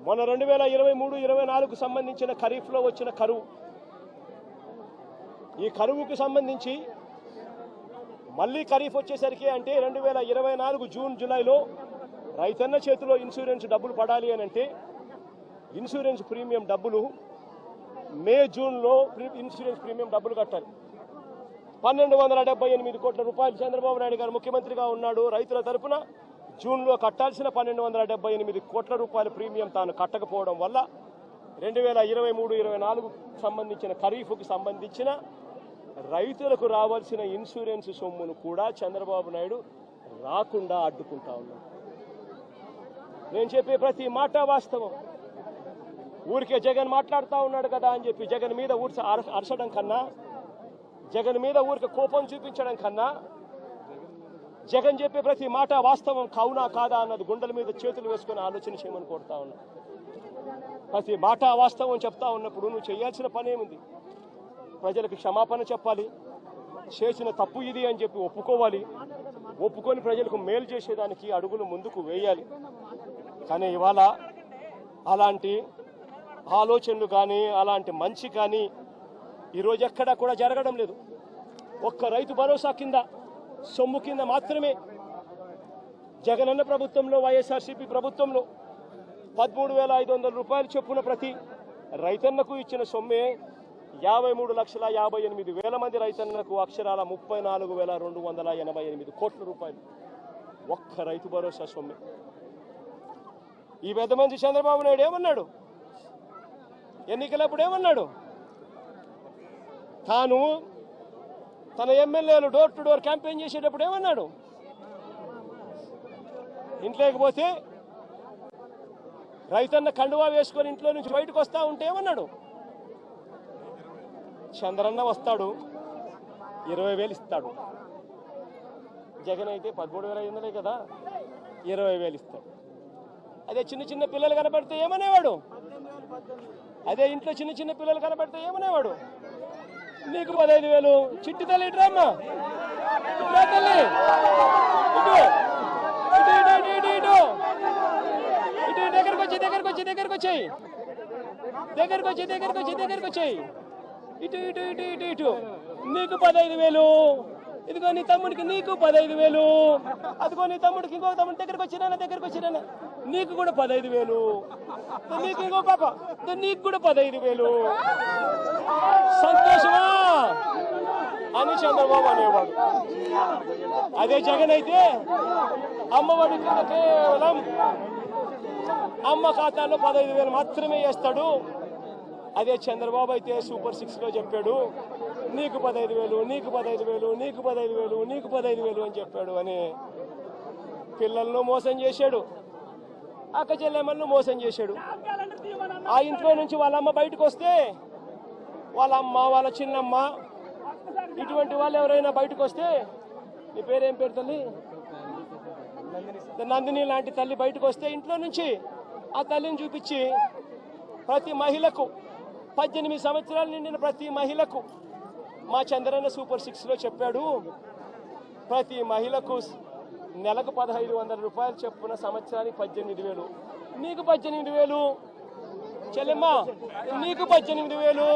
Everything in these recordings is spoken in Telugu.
మొన్న 2023-24కు సంబంధించిన ఖరీఫ్లో వచ్చిన కరువు, ఈ కరువుకు సంబంధించి మళ్ళీ ఖరీఫ్ వచ్చేసరికి అంటే 2024 జూన్ జూలైలో రైతన్న చేతిలో ఇన్సూరెన్స్ డబ్బులు పడాలి అని అంటే ఇన్సూరెన్స్ ప్రీమియం డబ్బులు మే జూన్లో ఇన్సూరెన్స్ ప్రీమియం డబ్బులు కట్టాలి. 1278 కోట్ల రూపాయలు చంద్రబాబు నాయుడు గారు ముఖ్యమంత్రిగా ఉన్నాడు. రైతుల తరఫున జూన్లో కట్టాల్సిన 1278 కోట్ల రూపాయల ప్రీమియం తాను కట్టకపోవడం వల్ల 2023-24 సంబంధించిన ఖరీఫ్కు సంబంధించిన రైతులకు రావాల్సిన ఇన్సూరెన్స్ సొమ్మును కూడా చంద్రబాబు నాయుడు రాకుండా అడ్డుకుంటా ఉన్నాడు. నేను చెప్పే ప్రతి మాట వాస్తవం. ఊరికే జగన్ మాట్లాడుతూ ఉన్నాడు కదా అని చెప్పి జగన్ మీద అరచడం కన్నా, జగన్ మీద ఊరికి కోపం చూపించడం కన్నా, జగన్ చెప్పే ప్రతి మాట వాస్తవం కావునా కాదా అన్నది గుండెల మీద చేతులు వేసుకుని ఆలోచన చేయమని కోరుతా ఉన్నా. ప్రతి మాట వాస్తవం చెప్తా ఉన్నప్పుడు నువ్వు చేయాల్సిన పని ఏముంది? ప్రజలకు క్షమాపణ చెప్పాలి, చేసిన తప్పు ఇది అని చెప్పి ఒప్పుకోవాలి, ఒప్పుకొని ప్రజలకు మేలు చేసేదానికి అడుగులు ముందుకు వేయాలి. కానీ ఇవాళ అలాంటి ఆలోచనలు కానీ అలాంటి మంచి కానీ ఈరోజు ఎక్కడా కూడా జరగడం లేదు. ఒక్క రైతు భరోసా కింద సొమ్ము కింద మాత్రమే జగనన్న ప్రభుత్వంలో, వైఎస్ఆర్సీపీ ప్రభుత్వంలో 13,500 రూపాయలు చొప్పున ప్రతి రైతన్నకు ఇచ్చిన సొమ్మే 53,58,000 మంది రైతన్నలకు అక్షరాల 34,288 కోట్ల రూపాయలు ఒక్క రైతు భరోసా సొమ్మే. ఈ పెద్ద మంది చంద్రబాబు నాయుడు ఏమన్నాడు? ఎన్నికలప్పుడు ఏమన్నాడు? తాను తన ఎమ్మెల్యేలు డోర్ టు డోర్ క్యాంపెయిన్ చేసేటప్పుడు ఏమన్నాడు? ఇంట్లోకి పోతే రైతన్న కండువా వేసుకొని ఇంట్లో నుంచి బయటకు వస్తా ఉంటే ఏమన్నాడు? చంద్రన్న వస్తాడు 20,000 ఇస్తాడు. జగన్ అయితే 13,500 కదా, 20,000 ఇస్తాడు. అదే చిన్న చిన్న పిల్లలు కనపడితే ఏమనేవాడు? అదే ఇంట్లో చిన్న చిన్న పిల్లలు కనపడితే ఏమనేవాడు? నీకు 15,000. చిట్టి తల్లి ఇట్రామ్మా, ఇట్రా తల్లి, ఇటు ఇటు ఇటు ఇటు ఇటు దగ్గరకు వచ్చి దగ్గరకు వచ్చి దగ్గరకు వచ్చాయి దగ్గరకు వచ్చి దగ్గరకు వచ్చి దగ్గరకు వచ్చాయి ఇటు ఇటు ఇటు ఇటు ఇటు నీకు 15,000. ఇదిగో నీ తమ్ముడికి నీకు 15,000. అదిగో నీ తమ్ముడికి ఇంకో తమ్ముడి దగ్గరకు వచ్చినా దగ్గరకు వచ్చినా నీకు కూడా 15,000. నీకు ఇంకో పాప నీకు కూడా 15,000. సంతోషమా అని చంద్రబాబు అనేవాడు. అదే జగన్ అయితే అమ్మఒడి కింద కేవలం అమ్మ ఖాతాలో 15,000 మాత్రమే వేస్తాడు. అదే చంద్రబాబు అయితే సూపర్ 6లో చెప్పాడు నీకు 15,000, నీకు 15,000, నీకు 15,000, నీకు 15,000 అని చెప్పాడు. అని పిల్లలను మోసం చేశాడు, అక్క చెల్లెమ్మలను మోసం చేశాడు. ఆ ఇంట్లో నుంచి వాళ్ళ అమ్మ బయటకు వస్తే వాళ్ళ అమ్మ, వాళ్ళ చిన్నమ్మ, ఇటువంటి వాళ్ళు ఎవరైనా బయటకు వస్తే, నీ పేరేం పేరు తల్లి? నందిని లాంటి తల్లి బయటకు వస్తే ఇంట్లో నుంచి ఆ తల్లిని చూపించి ప్రతి మహిళకు 18 సంవత్సరాలు నిండిన ప్రతి మహిళకు మా చంద్రన్న సూపర్ 6లో చెప్పాడు ప్రతి మహిళకు నెలకు 1,500 రూపాయలు చెప్పున సంవత్సరానికి 18,000. నీకు 18,000 చెల్లెమ్మ, నీకు 18,000,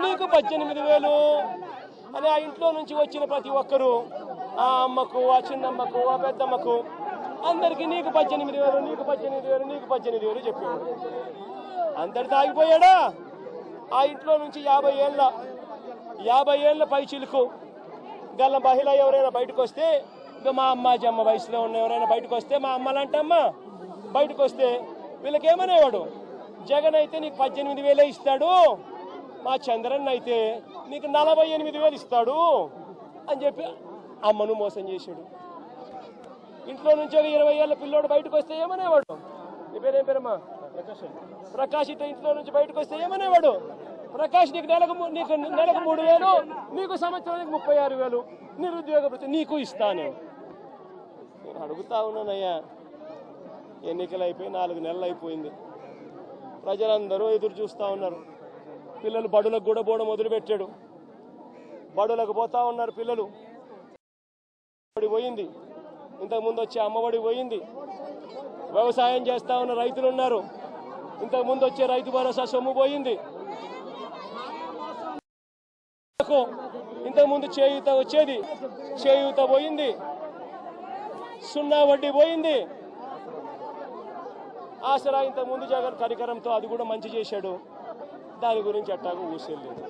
నీకు 18,000 అని ఆ ఇంట్లో నుంచి వచ్చిన ప్రతి ఒక్కరూ ఆ అమ్మకు, ఆ చిన్నమ్మకు, ఆ పెద్దమ్మకు అందరికీ నీకు 18,000, నీకు 18,000, నీకు 18,000 చెప్పాడు. అందరితో ఆగిపోయాడా? ఆ ఇంట్లో నుంచి 50 ఏళ్ళ పై చిలుకు గల్ల మహిళ ఎవరైనా బయటకు వస్తే, మా అమ్మ వయసులో ఉన్న ఎవరైనా బయటకు వస్తే, మా అమ్మలంటమ్మ బయటకు వస్తే వీళ్ళకేమనేవాడు? జగన్ అయితే నీకు 18,000 ఇస్తాడు, మా చంద్రన్ అయితే నీకు 48,000 ఇస్తాడు అని చెప్పి అమ్మను మోసం చేశాడు. ఇంట్లో నుంచి ఒక 20 ఏళ్ళ పిల్లోడు బయటకు వస్తే ఏమనేవాడు? నీ పేరేం పేరమ్మా? ప్రకాష్. ఇట్లా ఇంట్లో నుంచి బయటకు వస్తే ఏమనేవాడు? ప్రకాష్ నీకు నెలకు 3,000, నీకు సంవత్సరానికి 36,000 నిరుద్యోగ వృత్తి నీకు ఇస్తాను. నేను అడుగుతా ఉన్నానయ్యా, ఎన్నికలు అయిపోయి 4 నెలలు అయిపోయింది. ప్రజలందరూ ఎదురు చూస్తూ ఉన్నారు. పిల్లలు బడులకు కూడా పోవడం మొదలుపెట్టాడు. బడులకు పోతా ఉన్నారు పిల్లలు. బడి పోయింది, ఇంతకుముందు వచ్చే అమ్మఒడి పోయింది. వ్యవసాయం చేస్తా ఉన్న రైతులు ఉన్నారు, ఇంతకు ముందు వచ్చే రైతు భరోసా సొమ్ము పోయింది. ఇంతకు ముందు చేయూత వచ్చేది, చేయూత పోయింది. సున్నా వడ్డీ పోయింది. ఆసరా ఇంతకు ముందు జగన్ కరికరంతో అది కూడా మంచి చేశాడు. దాని గురించి అట్టాగా ఊసేలేదు.